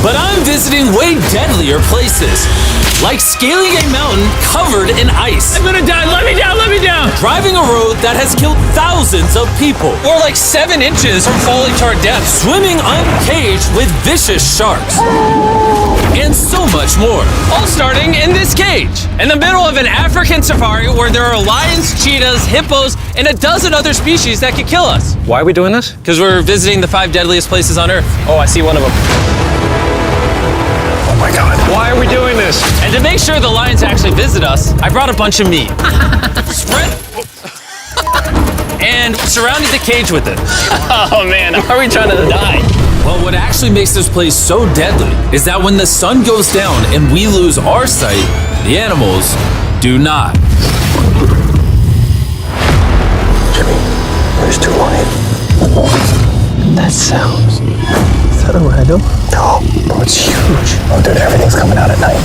But I'm visiting way deadlier places, like scaling a mountain covered in ice. I'm gonna die, let me down, let me down! Driving a road that has killed thousands of people. Or like 7 inches from falling to our death. Swimming uncaged with vicious sharks. And so much more. All starting in this cage, in the middle of an African safari where there are lions, cheetahs, hippos, and a dozen other species that could kill us. Why are we doing this? Because we're visiting the 5 deadliest places on Earth. Oh, I see one of them. Oh my God. Why are we doing this? And to make sure the lions actually visit us, I brought a bunch of meat. Spread. And surrounded the cage with it. Oh man, are we trying to die? But what actually makes this place so deadly is that when the sun goes down and we lose our sight, the animals do not. Jimmy, there's 2 lions. That sounds... Is that a rhino? No, bro, it's huge. Oh, dude, everything's coming out at night.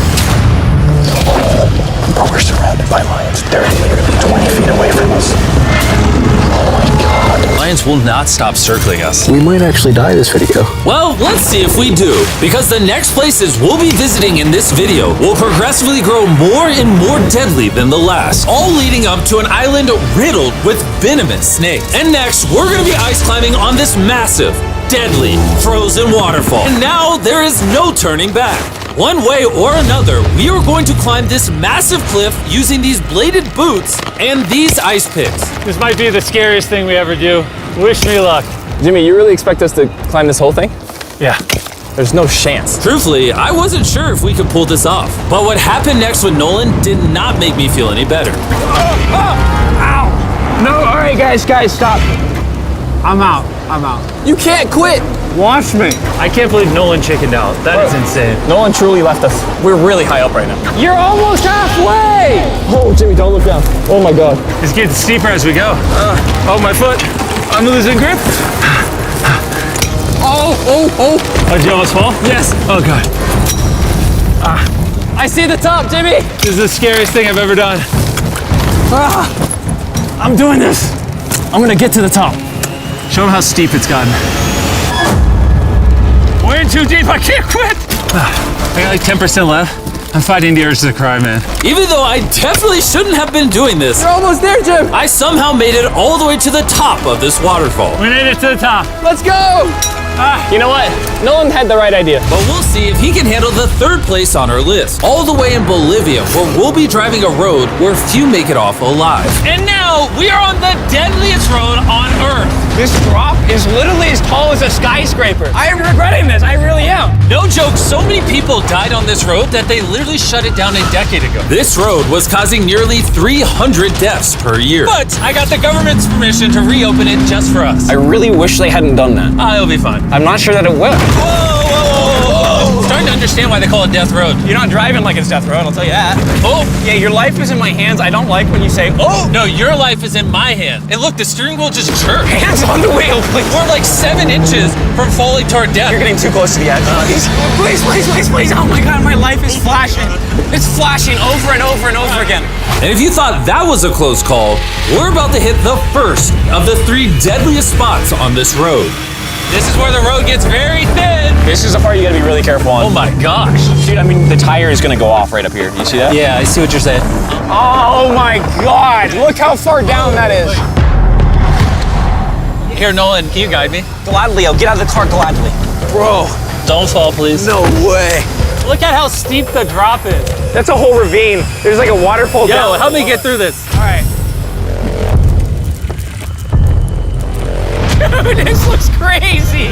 Bro, we're surrounded by lions. They're literally 20 feet away from us. Oh my God. Lions will not stop circling us. We might actually die this video. Well, let's see if we do, because the next places we'll be visiting in this video will progressively grow more and more deadly than the last, all leading up to an island riddled with venomous snakes. And next, we're gonna be ice climbing on this massive, deadly, frozen waterfall. And now there is no turning back. One way or another, we are going to climb this massive cliff using these bladed boots and these ice picks. This might be the scariest thing we ever do. Wish me luck. Jimmy, you really expect us to climb this whole thing? Yeah. There's no chance. Truthfully, I wasn't sure if we could pull this off. But what happened next with Nolan did not make me feel any better. Ow! No, all right, guys, stop. I'm out. You can't quit. Watch me. I can't believe Nolan chickened out. That is insane. Nolan truly left us. We're really high up right now. You're almost halfway! Oh, Jimmy, don't look down. Oh my God. It's getting steeper as we go. Oh, my foot. I'm losing grip. Oh, did you almost fall? Yes. Oh, God. I see the top, Jimmy. This is the scariest thing I've ever done. I'm doing this. I'm gonna get to the top. Show him how steep it's gotten. We're in too deep, I can't quit! I got like 10% left. I'm fighting the urge to cry, man. Even though I definitely shouldn't have been doing this, You're almost there, Jim. I somehow made it all the way to the top of this waterfall. We made it to the top. Let's go. You know what? Nolan had the right idea. But we'll see if he can handle the 3rd place on our list, all the way in Bolivia, where we'll be driving a road where few make it off alive. And now we are on the deadliest road on Earth. This drop is literally as tall as a skyscraper. I am regretting this. I really am. No joke, so many people died on this road that they literally shut it down a decade ago. This road was causing nearly 300 deaths per year. But I got the government's permission to reopen it just for us. I really wish they hadn't done that. It'll be fun. I'm not sure that it will. Whoa. Starting to understand why they call it Death Road. You're not driving like it's death road, I'll tell you that. Oh, Yeah, your life is in my hands. I don't like when you say, oh. no, your life is in my hand. And look, the steering wheel just jerked. Hands on the wheel, please. We're like 7 inches from falling to our death. You're getting too close to the edge. Please. Oh my God, my life is flashing. It's flashing over and over and over again. And if you thought that was a close call, we're about to hit the first of the 3 deadliest spots on this road. This is where the road gets very thin. This is the part you gotta be really careful on. Oh my gosh. Dude, I mean, the tire is gonna go off right up here. You see that? Yeah, I see what you're saying. Oh my God, look how far down that is. Here, Nolan, can you guide me? Gladly, I'll get out of the car gladly. Bro. Don't fall, please. No way. Look at how steep the drop is. That's a whole ravine. There's like a waterfall down. Yo, help me get through this. All right. Dude, this looks crazy.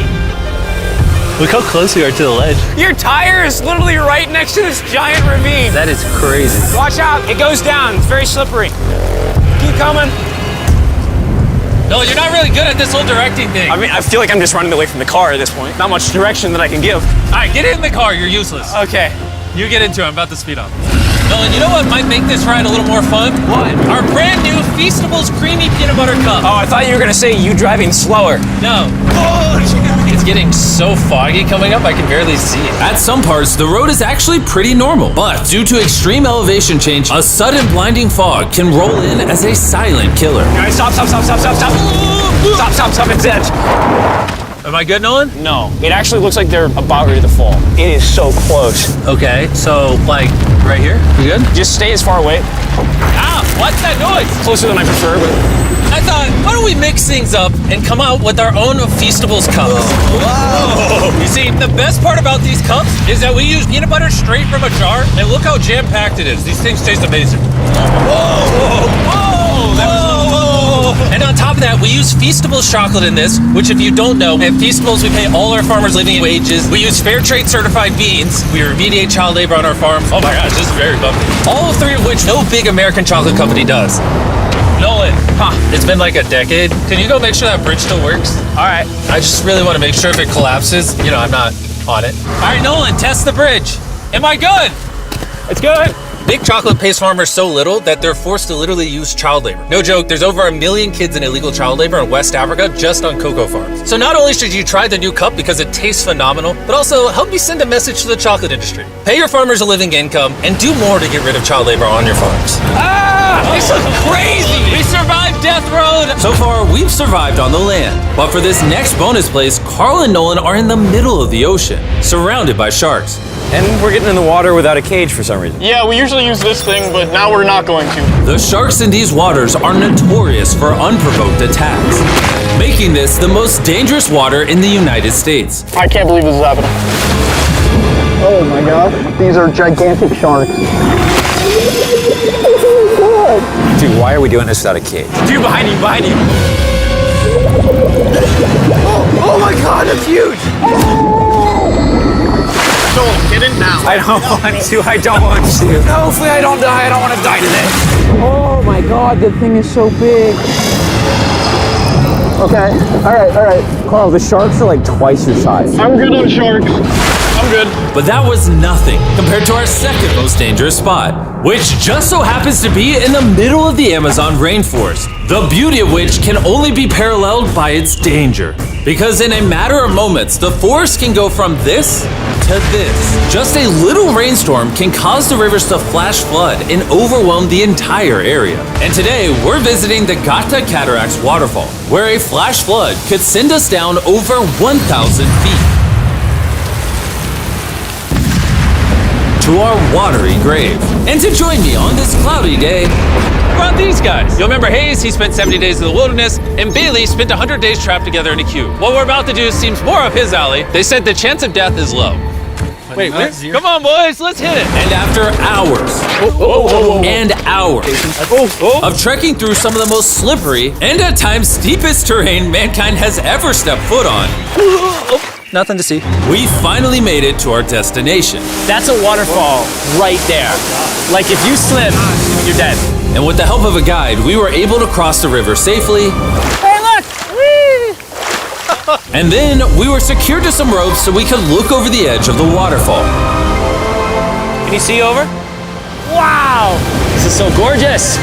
Look how close we are to the ledge. Your tire is literally right next to this giant ravine. That is crazy. Watch out, it goes down. It's very slippery. Keep coming. No, you're not really good at this whole directing thing. I mean, I feel like I'm just running away from the car at this point. Not much direction that I can give. All right, get in the car. You're useless. Okay. You get into it. I'm about to speed up. Nolan, you know what might make this ride a little more fun? What? Our brand new Feastables Creamy Peanut Butter Cup. Oh, I thought you were gonna say you driving slower. No. It's getting so foggy coming up, I can barely see it. At some parts, the road is actually pretty normal, but due to extreme elevation change, a sudden blinding fog can roll in as a silent killer. All right, stop, it's edge. Am I good, Nolan? No, it actually looks like they're about ready to fall. It is so close. Okay, so like right here? We good? Just stay as far away. Ah, what's that noise? Closer than I prefer, but... I thought, why don't we mix things up and come out with our own Feastables cups? Whoa. You see, the best part about these cups is that we use peanut butter straight from a jar, and look how jam-packed it is. These things taste amazing. Whoa, whoa, whoa, whoa. And on top of that, we use Feastables chocolate in this, which if you don't know, at Feastables, we pay all our farmers living wages. We use fair trade certified beans. We remediate child labor on our farms. Oh my gosh, this is very bumpy. All three of which no big American chocolate company does. Nolan, it's been like a decade. Can you go make sure that bridge still works? All right. I just really want to make sure if it collapses, you know, I'm not on it. All right, Nolan, test the bridge. Am I good? It's good. Big chocolate pays farmers so little that they're forced to literally use child labor. No joke, there's over 1 million kids in illegal child labor in West Africa just on cocoa farms. So not only should you try the new cup because it tastes phenomenal, but also help me send a message to the chocolate industry. Pay your farmers a living income and do more to get rid of child labor on your farms. Ah, this is crazy. We survived Death Road! So far, we've survived on the land. But for this next bonus place, Carl and Nolan are in the middle of the ocean, surrounded by sharks. And we're getting in the water without a cage for some reason. Yeah, we usually use this thing, but now we're not going to. The sharks in these waters are notorious for unprovoked attacks, making this the most dangerous water in the United States. I can't believe this is happening. Oh my god, these are gigantic sharks. Dude, why are we doing this without a cage? Dude, behind you, behind you. Oh my god, that's huge! Don't get in now. I don't want to, I don't want to. No, hopefully I don't die. I don't want to die today. Oh my god, that thing is so big. Okay, all right. Carl, the sharks are like twice your size. I'm good on sharks. I'm good. But that was nothing compared to our second most dangerous spot, which just so happens to be in the middle of the Amazon rainforest, the beauty of which can only be paralleled by its danger. Because in a matter of moments, the forest can go from this to this. Just a little rainstorm can cause the rivers to flash flood and overwhelm the entire area. And today, we're visiting the Gata Cataracts waterfall, where a flash flood could send us down over 1,000 feet to our watery grave. And to join me on this cloudy day, What about these guys? You'll remember Hayes, he spent 70 days in the wilderness, and Bailey spent 100 days trapped together in a cube. What we're about to do seems more up his alley. They said the chance of death is low. Wait, come on, boys, let's hit it. and after hours and hours of trekking through some of the most slippery and at times steepest terrain mankind has ever stepped foot on, Nothing to see. we finally made it to our destination. That's a waterfall right there. Like if you slip, you're dead. And with the help of a guide, we were able to cross the river safely. Hey, look! Whee! And then we were secured to some ropes so we could look over the edge of the waterfall. Can you see over? Wow! This is so gorgeous.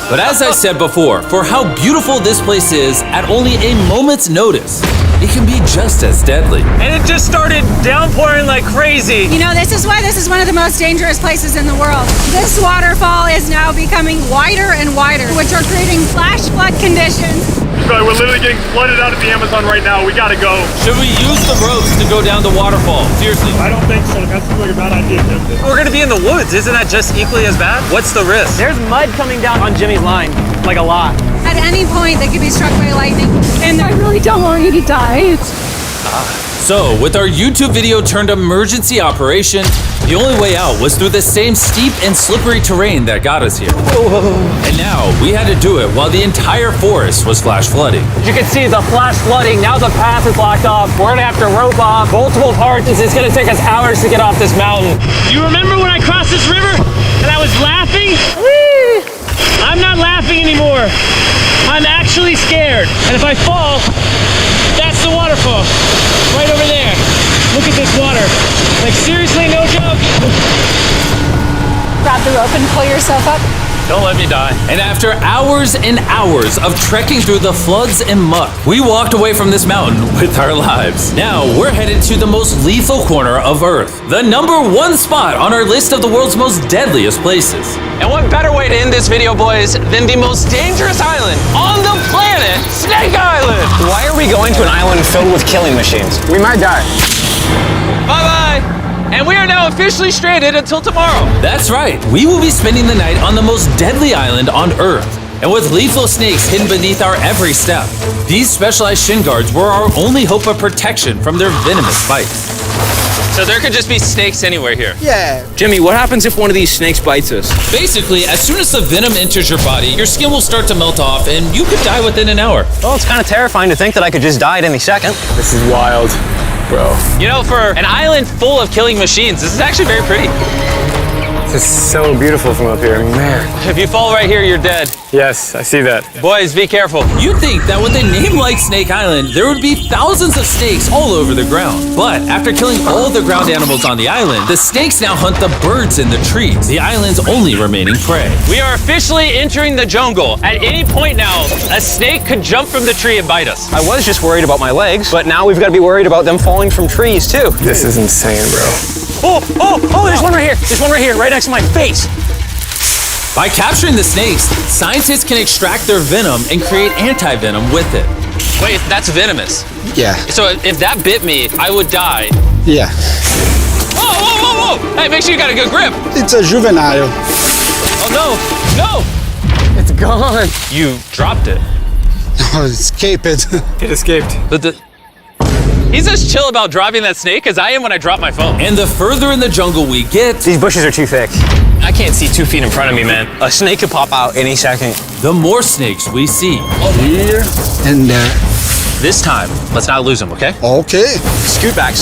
But as I said before, for how beautiful this place is, at only a moment's notice, it can be just as deadly. And it just started downpouring like crazy. You know, this is why this is one of the most dangerous places in the world. This waterfall is now becoming wider and wider, which are creating flash flood conditions. Sorry, we're literally getting flooded out of the Amazon right now. We gotta go. Should we use the ropes to go down the waterfall? Seriously. I don't think so. That seems like a bad idea. We're gonna be in the woods. Isn't that just equally as bad? What's the risk? There's mud coming down on Jimmy's line, like a lot. At any point, they could be struck by lightning. And I really don't want you to die. So, with our YouTube video turned emergency operation, the only way out was through the same steep and slippery terrain that got us here. And now, we had to do it while the entire forest was flash flooding. You can see the flash flooding. Now the path is blocked off. We're gonna have to rope off multiple parts. It's gonna take us hours to get off this mountain. You remember when I crossed this river and I was laughing? I'm not laughing anymore. I'm actually scared. And if I fall, that's the waterfall. Right over there. Look at this water. Like seriously, no joke. Grab the rope and pull yourself up. Don't let me die. And after hours and hours of trekking through the floods and muck, we walked away from this mountain with our lives. Now we're headed to the most lethal corner of Earth, the #1 spot on our list of the world's most deadliest places. And what better way to end this video, boys, than the most dangerous island on the planet, Snake Island? Why are we going to an island filled with killing machines? We might die. Bye-bye. And we are now officially stranded until tomorrow. That's right, we will be spending the night on the most deadly island on Earth. And with lethal snakes hidden beneath our every step, these specialized shin guards were our only hope of protection from their venomous bites. So there could just be snakes anywhere here. Yeah. Jimmy, what happens if one of these snakes bites us? Basically, as soon as the venom enters your body, your skin will start to melt off and you could die within an hour. Well, it's kind of terrifying to think that I could just die at any second. This is wild, bro. You know, for an island full of killing machines, this is actually very pretty. This is so beautiful from up here, man. If you fall right here, you're dead. Yes, I see that. Boys, be careful. You'd think that with a name like Snake Island, there would be thousands of snakes all over the ground. But after killing all the ground animals on the island, the snakes now hunt the birds in the trees, the island's only remaining prey. We are officially entering the jungle. At any point now, a snake could jump from the tree and bite us. I was just worried about my legs, but now we've got to be worried about them falling from trees too. This is insane, bro. Oh, there's one right here. There's one right here, right next to my face. By capturing the snakes, scientists can extract their venom and create anti-venom with it. Wait, that's venomous. Yeah. So if that bit me, I would die. Yeah. Whoa! Hey, make sure you got a good grip. It's a juvenile. Oh, no! It's gone. You dropped it. Oh, escape it. It escaped. But he's as chill about dropping that snake as I am when I drop my phone. And the further in the jungle we get, These bushes are too thick. I can't see 2 feet in front of me, man. A snake could pop out any second. the more snakes we see. Here and there. This time, let's not lose him, okay? Okay. Scoot back.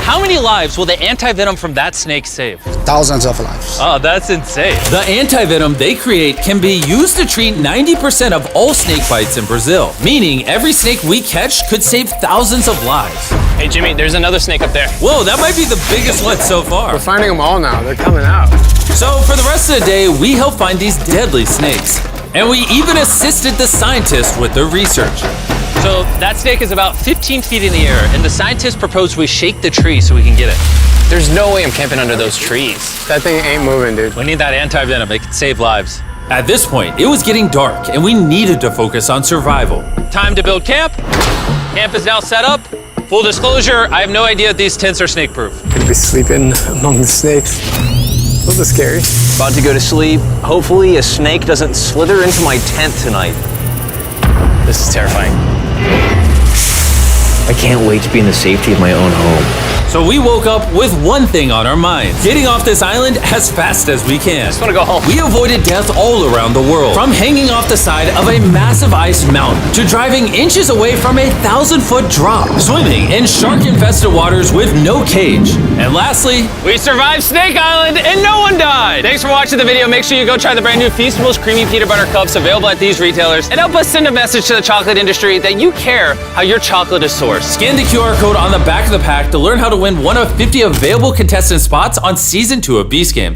How many lives will the anti-venom from that snake save? Thousands of lives. Oh, that's insane. The anti-venom they create can be used to treat 90% of all snake bites in Brazil, meaning every snake we catch could save thousands of lives. Hey, Jimmy, there's another snake up there. Whoa, that might be the biggest one so far. We're finding them all now. They're coming out. So for the rest of the day, we help find these deadly snakes. And we even assisted the scientists with their research. So that snake is about 15 feet in the air, and the scientists proposed we shake the tree so we can get it. There's no way I'm camping under those trees. That thing ain't moving, dude. We need that anti-venom. It can save lives. At this point, it was getting dark and we needed to focus on survival. Time to build camp. Camp is now set up. Full disclosure, I have no idea if these tents are snake-proof. Could be sleeping among the snakes. A little scary. About to go to sleep. Hopefully a snake doesn't slither into my tent tonight. This is terrifying. I can't wait to be in the safety of my own home. So we woke up with one thing on our minds: getting off this island as fast as we can. Just want to go home. We avoided death all around the world, from hanging off the side of a massive ice mountain to driving inches away from a 1,000-foot drop, swimming in shark-infested waters with no cage, and lastly, We survived Snake Island and no one died. Thanks for watching the video. Make sure you go try the brand new Feastables Creamy Peanut Butter Cups available at these retailers, and help us send a message to the chocolate industry that you care how your chocolate is sourced. scan the QR code on the back of the pack to learn how to win one of 50 available contestant spots on Season 2 of Beast Games.